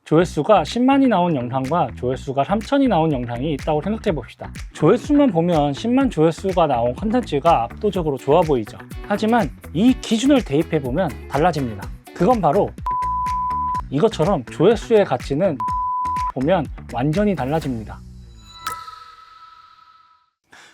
조회수가 10만이 나온 영상과 조회수가 3천이 나온 영상이 있다고 생각해 봅시다. 조회수만 보면 10만 조회수가 나온 컨텐츠가 압도적으로 좋아 보이죠. 하지만 이 기준을 대입해 보면 달라집니다. 그건 바로 이것처럼 조회수의 가치는 보면 완전히 달라집니다.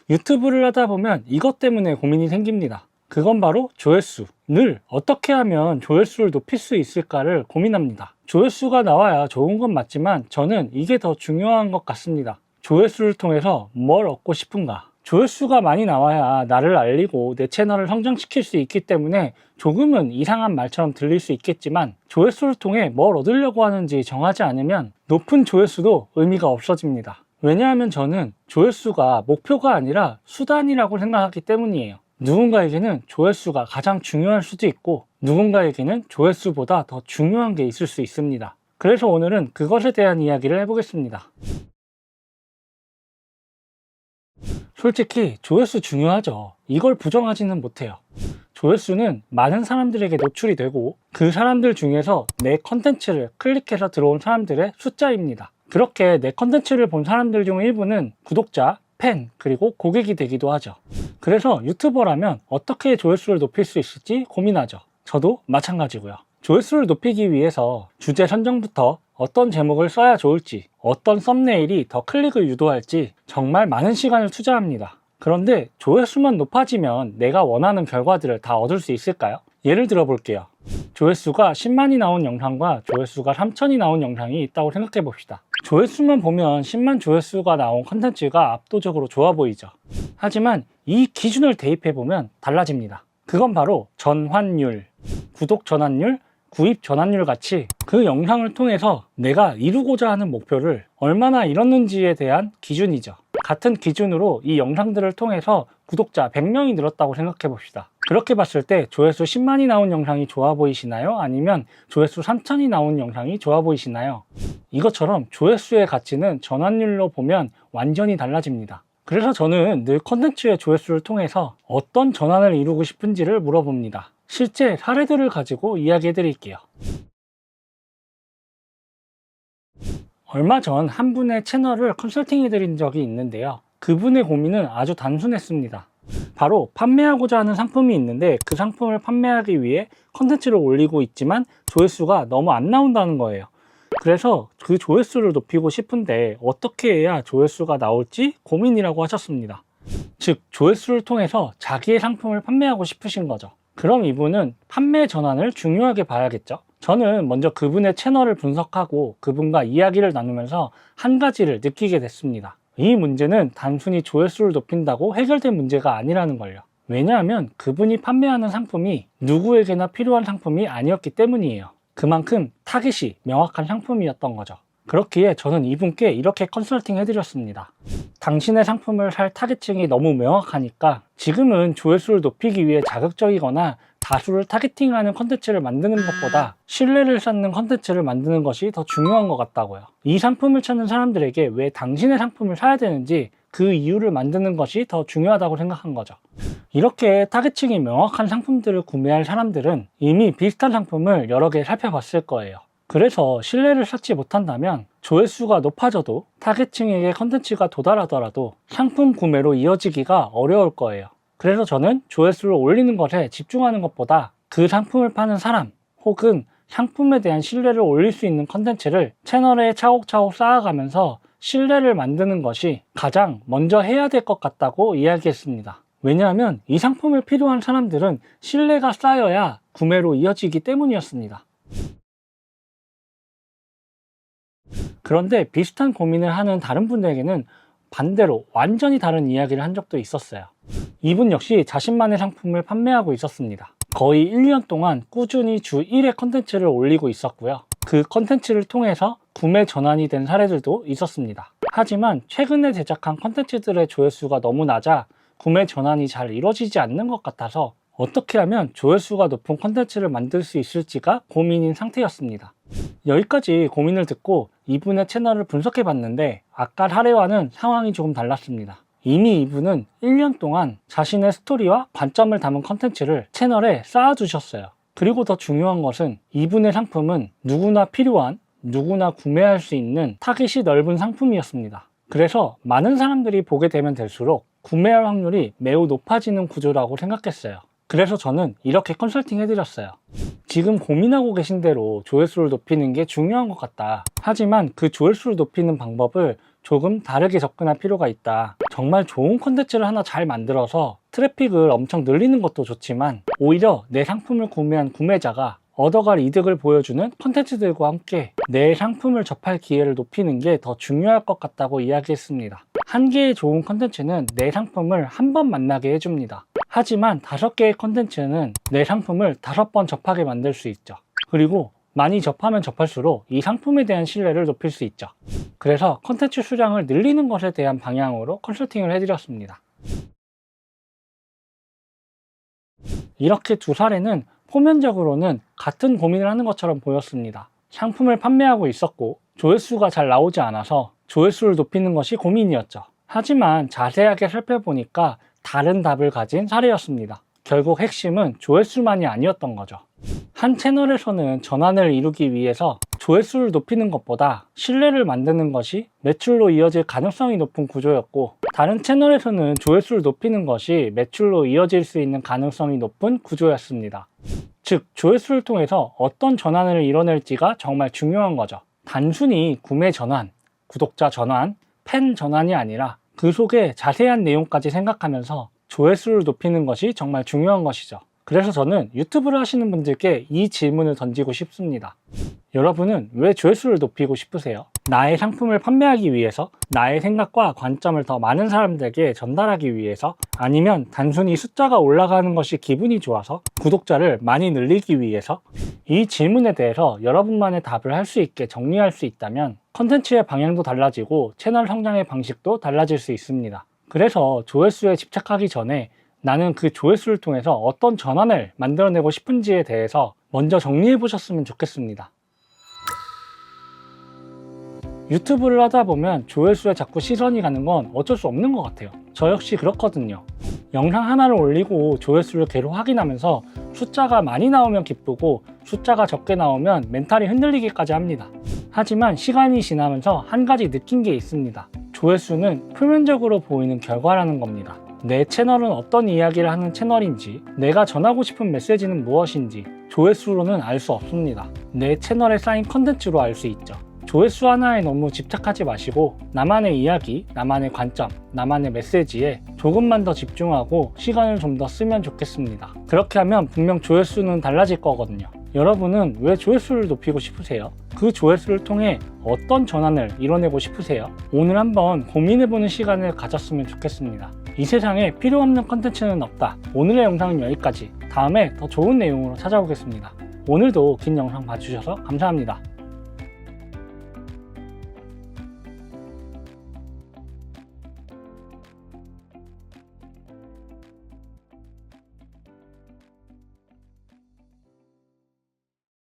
유튜브를 하다 보면 이것 때문에 고민이 생깁니다. 그건 바로 조회수. 늘 어떻게 하면 조회수를 높일 수 있을까를 고민합니다. 조회수가 나와야 좋은 건 맞지만 저는 이게 더 중요한 것 같습니다. 조회수를 통해서 뭘 얻고 싶은가? 조회수가 많이 나와야 나를 알리고 내 채널을 성장시킬 수 있기 때문에 조금은 이상한 말처럼 들릴 수 있겠지만 조회수를 통해 뭘 얻으려고 하는지 정하지 않으면 높은 조회수도 의미가 없어집니다. 왜냐하면 저는 조회수가 목표가 아니라 수단이라고 생각하기 때문이에요. 누군가에게는 조회수가 가장 중요할 수도 있고 누군가에게는 조회수보다 더 중요한 게 있을 수 있습니다. 그래서 오늘은 그것에 대한 이야기를 해보겠습니다. 솔직히 조회수 중요하죠. 이걸 부정하지는 못해요. 조회수는 많은 사람들에게 노출이 되고 그 사람들 중에서 내 컨텐츠를 클릭해서 들어온 사람들의 숫자입니다. 그렇게 내 컨텐츠를 본 사람들 중 일부는 구독자, 팬, 그리고 고객이 되기도 하죠. 그래서 유튜버라면 어떻게 조회수를 높일 수 있을지 고민하죠. 저도 마찬가지고요. 조회수를 높이기 위해서 주제 선정부터 어떤 제목을 써야 좋을지, 어떤 썸네일이 더 클릭을 유도할지 정말 많은 시간을 투자합니다. 그런데 조회수만 높아지면 내가 원하는 결과들을 다 얻을 수 있을까요? 예를 들어 볼게요. 조회수가 10만이 나온 영상과 조회수가 3천이 나온 영상이 있다고 생각해 봅시다. 조회수만 보면 10만 조회수가 나온 컨텐츠가 압도적으로 좋아 보이죠. 하지만 이 기준을 대입해 보면 달라집니다. 그건 바로 전환율, 구독 전환율, 구입 전환율 같이 그 영상을 통해서 내가 이루고자 하는 목표를 얼마나 이뤘는지에 대한 기준이죠. 같은 기준으로 이 영상들을 통해서 구독자 100명이 늘었다고 생각해 봅시다. 그렇게 봤을 때 조회수 10만이 나온 영상이 좋아 보이시나요? 아니면 조회수 3천이 나온 영상이 좋아 보이시나요? 이것처럼 조회수의 가치는 전환율로 보면 완전히 달라집니다. 그래서 저는 늘 컨텐츠의 조회수를 통해서 어떤 전환을 이루고 싶은지를 물어봅니다. 실제 사례들을 가지고 이야기해 드릴게요. 얼마 전 한 분의 채널을 컨설팅 해드린 적이 있는데요. 그분의 고민은 아주 단순했습니다. 바로 판매하고자 하는 상품이 있는데 그 상품을 판매하기 위해 컨텐츠를 올리고 있지만 조회수가 너무 안 나온다는 거예요. 그래서 그 조회수를 높이고 싶은데 어떻게 해야 조회수가 나올지 고민이라고 하셨습니다. 즉 조회수를 통해서 자기의 상품을 판매하고 싶으신 거죠. 그럼 이분은 판매 전환을 중요하게 봐야겠죠. 저는 먼저 그분의 채널을 분석하고 그분과 이야기를 나누면서 한 가지를 느끼게 됐습니다. 이 문제는 단순히 조회수를 높인다고 해결된 문제가 아니라는 걸요. 왜냐하면 그분이 판매하는 상품이 누구에게나 필요한 상품이 아니었기 때문이에요. 그만큼 타깃이 명확한 상품이었던 거죠. 그렇기에 저는 이분께 이렇게 컨설팅 해드렸습니다. 당신의 상품을 살 타겟층이 너무 명확하니까 지금은 조회수를 높이기 위해 자극적이거나 다수를 타겟팅하는 컨텐츠를 만드는 것보다 신뢰를 쌓는 컨텐츠를 만드는 것이 더 중요한 것 같다고요. 이 상품을 찾는 사람들에게 왜 당신의 상품을 사야 되는지 그 이유를 만드는 것이 더 중요하다고 생각한 거죠. 이렇게 타겟층이 명확한 상품들을 구매할 사람들은 이미 비슷한 상품을 여러 개 살펴봤을 거예요. 그래서 신뢰를 쌓지 못한다면 조회수가 높아져도 타겟층에게 컨텐츠가 도달하더라도 상품 구매로 이어지기가 어려울 거예요. 그래서 저는 조회수를 올리는 것에 집중하는 것보다 그 상품을 파는 사람 혹은 상품에 대한 신뢰를 올릴 수 있는 컨텐츠를 채널에 차곡차곡 쌓아가면서 신뢰를 만드는 것이 가장 먼저 해야 될 것 같다고 이야기했습니다. 왜냐하면 이 상품을 필요한 사람들은 신뢰가 쌓여야 구매로 이어지기 때문이었습니다. 그런데 비슷한 고민을 하는 다른 분들에게는 반대로 완전히 다른 이야기를 한 적도 있었어요. 이분 역시 자신만의 상품을 판매하고 있었습니다. 거의 1년 동안 꾸준히 주 1회 컨텐츠를 올리고 있었고요. 그 컨텐츠를 통해서 구매 전환이 된 사례들도 있었습니다. 하지만 최근에 제작한 컨텐츠들의 조회수가 너무 낮아 구매 전환이 잘 이루어지지 않는 것 같아서 어떻게 하면 조회수가 높은 컨텐츠를 만들 수 있을지가 고민인 상태였습니다. 여기까지 고민을 듣고 이분의 채널을 분석해 봤는데 아까 사례와는 상황이 조금 달랐습니다. 이미 이분은 1년 동안 자신의 스토리와 관점을 담은 컨텐츠를 채널에 쌓아두셨어요. 그리고 더 중요한 것은 이분의 상품은 누구나 필요한 누구나 구매할 수 있는 타깃이 넓은 상품이었습니다. 그래서 많은 사람들이 보게 되면 될수록 구매할 확률이 매우 높아지는 구조라고 생각했어요. 그래서 저는 이렇게 컨설팅 해드렸어요. 지금 고민하고 계신 대로 조회수를 높이는 게 중요한 것 같다. 하지만 그 조회수를 높이는 방법을 조금 다르게 접근할 필요가 있다. 정말 좋은 컨텐츠를 하나 잘 만들어서 트래픽을 엄청 늘리는 것도 좋지만 오히려 내 상품을 구매한 구매자가 얻어갈 이득을 보여주는 컨텐츠들과 함께 내 상품을 접할 기회를 높이는 게 더 중요할 것 같다고 이야기했습니다. 한 개의 좋은 컨텐츠는 내 상품을 한 번 만나게 해줍니다. 하지만 5개의 컨텐츠는 내 상품을 5번 접하게 만들 수 있죠. 그리고 많이 접하면 접할수록 이 상품에 대한 신뢰를 높일 수 있죠. 그래서 컨텐츠 수량을 늘리는 것에 대한 방향으로 컨설팅을 해드렸습니다. 이렇게 두 사례는 표면적으로는 같은 고민을 하는 것처럼 보였습니다. 상품을 판매하고 있었고 조회수가 잘 나오지 않아서 조회수를 높이는 것이 고민이었죠. 하지만 자세하게 살펴보니까 다른 답을 가진 사례였습니다. 결국 핵심은 조회수만이 아니었던 거죠. 한 채널에서는 전환을 이루기 위해서 조회수를 높이는 것보다 신뢰를 만드는 것이 매출로 이어질 가능성이 높은 구조였고, 다른 채널에서는 조회수를 높이는 것이 매출로 이어질 수 있는 가능성이 높은 구조였습니다. 즉, 조회수를 통해서 어떤 전환을 이뤄낼지가 정말 중요한 거죠. 단순히 구매 전환, 구독자 전환, 팬 전환이 아니라 그 속에 자세한 내용까지 생각하면서 조회수를 높이는 것이 정말 중요한 것이죠. 그래서 저는 유튜브를 하시는 분들께 이 질문을 던지고 싶습니다. 여러분은 왜 조회수를 높이고 싶으세요? 나의 상품을 판매하기 위해서? 나의 생각과 관점을 더 많은 사람들에게 전달하기 위해서? 아니면 단순히 숫자가 올라가는 것이 기분이 좋아서? 구독자를 많이 늘리기 위해서? 이 질문에 대해서 여러분만의 답을 할 수 있게 정리할 수 있다면 컨텐츠의 방향도 달라지고 채널 성장의 방식도 달라질 수 있습니다. 그래서 조회수에 집착하기 전에 나는 그 조회수를 통해서 어떤 전환을 만들어내고 싶은지에 대해서 먼저 정리해 보셨으면 좋겠습니다. 유튜브를 하다 보면 조회수에 자꾸 시선이 가는 건 어쩔 수 없는 것 같아요. 저 역시 그렇거든요. 영상 하나를 올리고 조회수를 계속 확인하면서 숫자가 많이 나오면 기쁘고 숫자가 적게 나오면 멘탈이 흔들리기까지 합니다. 하지만 시간이 지나면서 한 가지 느낀 게 있습니다. 조회수는 표면적으로 보이는 결과라는 겁니다. 내 채널은 어떤 이야기를 하는 채널인지, 내가 전하고 싶은 메시지는 무엇인지 조회수로는 알 수 없습니다. 내 채널에 쌓인 컨텐츠로 알 수 있죠. 조회수 하나에 너무 집착하지 마시고 나만의 이야기, 나만의 관점, 나만의 메시지에 조금만 더 집중하고 시간을 좀 더 쓰면 좋겠습니다. 그렇게 하면 분명 조회수는 달라질 거거든요. 여러분은 왜 조회수를 높이고 싶으세요? 그 조회수를 통해 어떤 전환을 이뤄내고 싶으세요? 오늘 한번 고민해보는 시간을 가졌으면 좋겠습니다. 이 세상에 필요 없는 컨텐츠는 없다. 오늘의 영상은 여기까지. 다음에 더 좋은 내용으로 찾아오겠습니다. 오늘도 긴 영상 봐주셔서 감사합니다.